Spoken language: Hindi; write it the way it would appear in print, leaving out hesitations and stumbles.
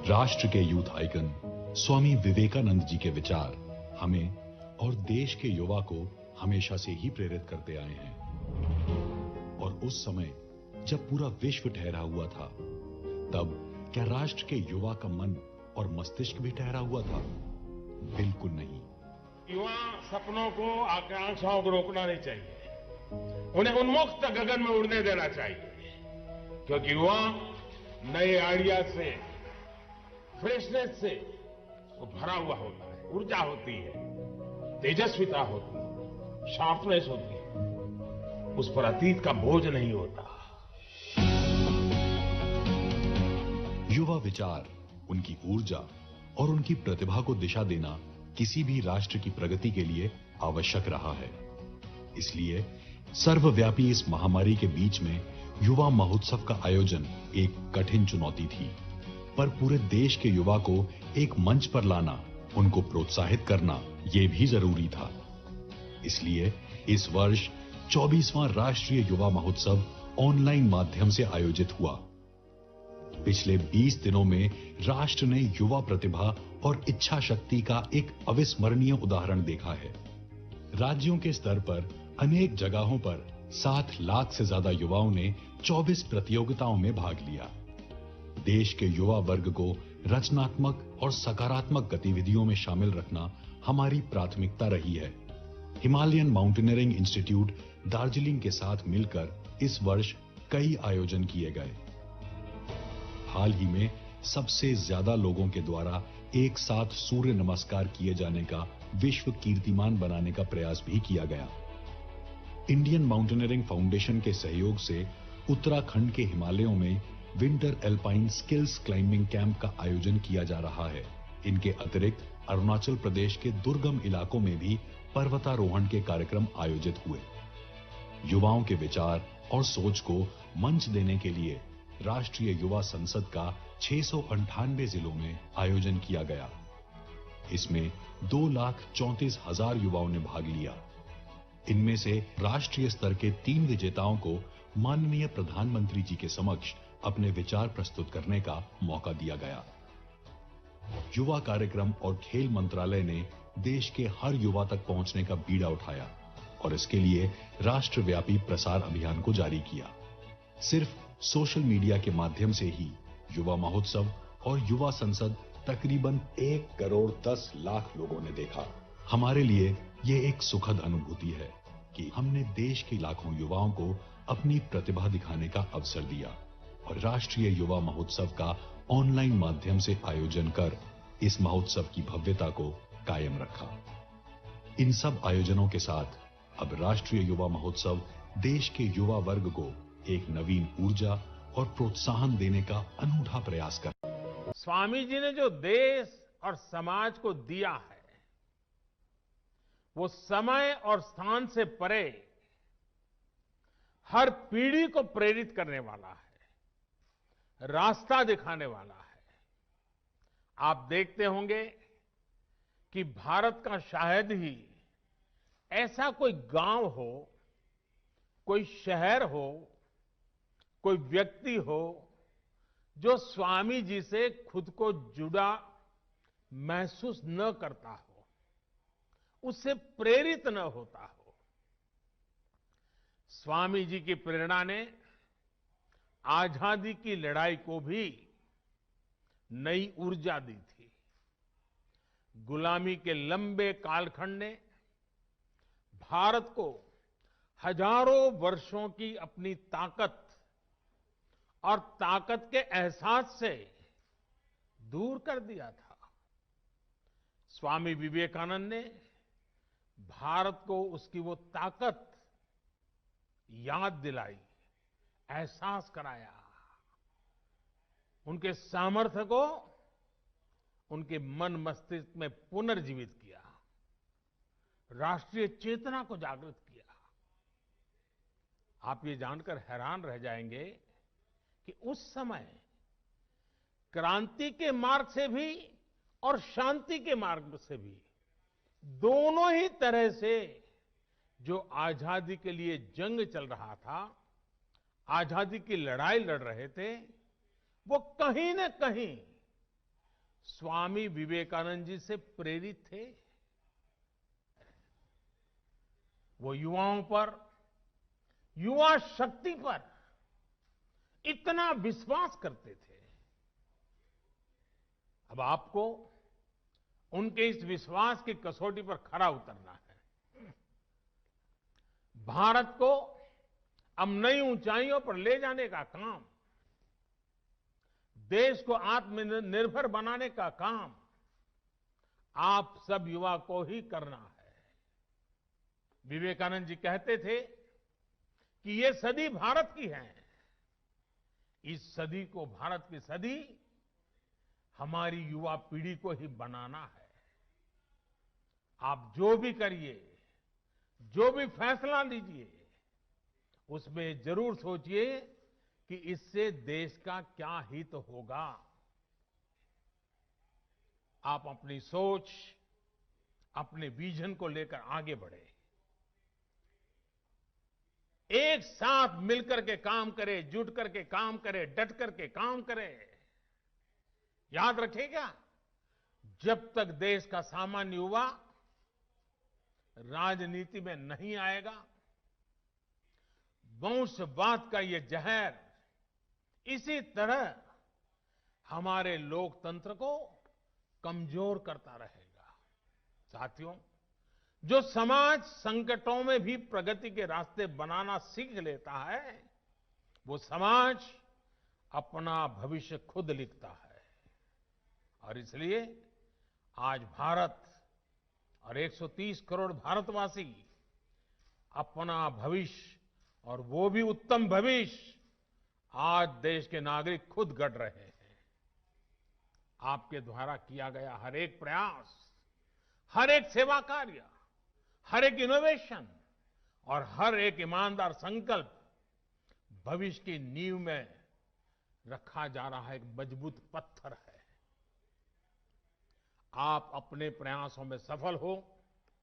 राष्ट्र के यूथ आइकन स्वामी विवेकानंद जी के विचार हमें और देश के युवा को हमेशा से ही प्रेरित करते आए हैं। और उस समय जब पूरा विश्व ठहरा हुआ था, तब क्या राष्ट्र के युवा का मन और मस्तिष्क भी ठहरा हुआ था? बिल्कुल नहीं। युवा सपनों को, आकांक्षाओं को रोकना नहीं चाहिए, उन्हें उन्मुक्त गगन में उड़ने देना चाहिए, क्योंकि युवा नए आइडिया से, फ्रेशनेस से वो भरा हुआ होता है, ऊर्जा होती है, तेजस्विता होती है, शार्पनेस होती है, उस पर अतीत का बोझ नहीं होता। युवा विचार, उनकी ऊर्जा और उनकी प्रतिभा को दिशा देना किसी भी राष्ट्र की प्रगति के लिए आवश्यक रहा है। इसलिए सर्वव्यापी इस महामारी के बीच में युवा महोत्सव का आयोजन एक कठिन चुनौती थी, पर पूरे देश के युवा को एक मंच पर लाना, उनको प्रोत्साहित करना, ये भी जरूरी था। इसलिए इस वर्ष 24वां राष्ट्रीय युवा महोत्सव ऑनलाइन माध्यम से आयोजित हुआ। पिछले 20 दिनों में राष्ट्र ने युवा प्रतिभा और इच्छा शक्ति का एक अविस्मरणीय उदाहरण देखा है। राज्यों के स्तर पर अनेक जगहों पर 7 लाख से ज्यादा युवाओं ने 24 प्रतियोगिताओं में भाग लिया। देश के युवा वर्ग को रचनात्मक और सकारात्मक गतिविधियों में शामिल रखना हमारी प्राथमिकता रही है। हिमालयन माउंटेनियरिंग इंस्टीट्यूट दार्जिलिंग के साथ मिलकर इस वर्ष कई आयोजन किए गए। हाल ही में सबसे ज्यादा लोगों के द्वारा एक साथ सूर्य नमस्कार किए जाने का विश्व कीर्तिमान बनाने का प्रयास भी किया गया। इंडियन माउंटेनियरिंग फाउंडेशन के सहयोग से उत्तराखंड के हिमालयों में winter alpine skills climbing camp का आयोजन किया जा रहा है। इनके अतिरिक्त अरुणाचल प्रदेश के दुर्गम इलाकों में भी पर्वतारोहण के कार्यक्रम आयोजित हुए। युवाओं के विचार और सोच को मंच देने के लिए राष्ट्रीय युवा संसद का 698 जिलों में आयोजन किया गया। इसमें 2,34,000 युवाओं ने भाग लिया। इनमें से राष्ट्रीय स्तर के 3 विजेताओं को माननीय प्रधानमंत्री जी के समक्ष अपने विचार प्रस्तुत करने का मौका दिया गया। युवा कार्यक्रम और खेल मंत्रालय ने देश के हर युवा तक पहुंचने का बीड़ा उठाया और इसके लिए राष्ट्रव्यापी प्रसार अभियान को जारी किया। सिर्फ सोशल मीडिया के माध्यम से ही युवा महोत्सव और युवा संसद तकरीबन 1 करोड़ 10 लाख लोगों ने देखा। हमारे लिए ये एक सुखद अनुभूति है कि हमने देश के लाखों युवाओं को अपनी प्रतिभा दिखाने का अवसर दिया और राष्ट्रीय युवा महोत्सव का ऑनलाइन माध्यम से आयोजन कर इस महोत्सव की भव्यता को कायम रखा। इन सब आयोजनों के साथ अब राष्ट्रीय युवा महोत्सव देश के युवा वर्ग को एक नवीन ऊर्जा और प्रोत्साहन देने का अनूठा प्रयास कर। स्वामी जी ने जो देश और समाज को दिया है, वो समय और स्थान से परे हर पीढ़ी को प्रेरित करने वाला है, रास्ता दिखाने वाला है। आप देखते होंगे कि भारत का शायद ही ऐसा कोई गांव हो, कोई शहर हो, कोई व्यक्ति हो जो स्वामी जी से खुद को जुड़ा महसूस न करता हो, उससे प्रेरित न होता हो। स्वामी जी की प्रेरणा ने आजादी की लड़ाई को भी नई ऊर्जा दी थी। गुलामी के लंबे कालखंड ने भारत को हजारों वर्षों की अपनी ताकत और ताकत के एहसास से दूर कर दिया था। स्वामी विवेकानंद ने भारत को उसकी वो ताकत याद दिलाई, एहसास कराया, उनके सामर्थ्य को उनके मन मस्तिष्क में पुनर्जीवित किया, राष्ट्रीय चेतना को जागृत किया। आप ये जानकर हैरान रह जाएंगे कि उस समय क्रांति के मार्ग से भी और शांति के मार्ग से भी, दोनों ही तरह से जो आजादी के लिए जंग चल रहा था, आजादी की लड़ाई लड़ रहे थे, वो कहीं न कहीं स्वामी विवेकानंद जी से प्रेरित थे। वो युवाओं पर, युवा शक्ति पर इतना विश्वास करते थे। अब आपको उनके इस विश्वास की कसौटी पर खरा उतरना है। भारत को अब नई ऊंचाइयों पर ले जाने का काम, देश को आत्मनिर्भर बनाने का काम आप सब युवा को ही करना है। विवेकानंद जी कहते थे कि ये सदी भारत की है। इस सदी को, भारत की सदी, हमारी युवा पीढ़ी को ही बनाना है। आप जो भी करिए, जो भी फैसला लीजिए, उसमें जरूर सोचिए कि इससे देश का क्या हित होगा। आप अपनी सोच, अपने विजन को लेकर आगे बढ़े, एक साथ मिलकर के काम करें, जुट करके काम करें, डट करके काम करें। याद रखिएगा, जब तक देश का सामान्य युवा राजनीति में नहीं आएगा, वंशवाद का ये जहर इसी तरह हमारे लोकतंत्र को कमजोर करता रहेगा। साथियों, जो समाज संकटों में भी प्रगति के रास्ते बनाना सीख लेता है, वो समाज अपना भविष्य खुद लिखता है। और इसलिए आज भारत और 130 करोड़ भारतवासी अपना भविष्य, और वो भी उत्तम भविष्य, आज देश के नागरिक खुद गढ़ रहे हैं। आपके द्वारा किया गया हर एक प्रयास, हर एक सेवा कार्य, हर एक इनोवेशन और हर एक ईमानदार संकल्प भविष्य की नींव में रखा जा रहा एक मजबूत पत्थर है। आप अपने प्रयासों में सफल हो,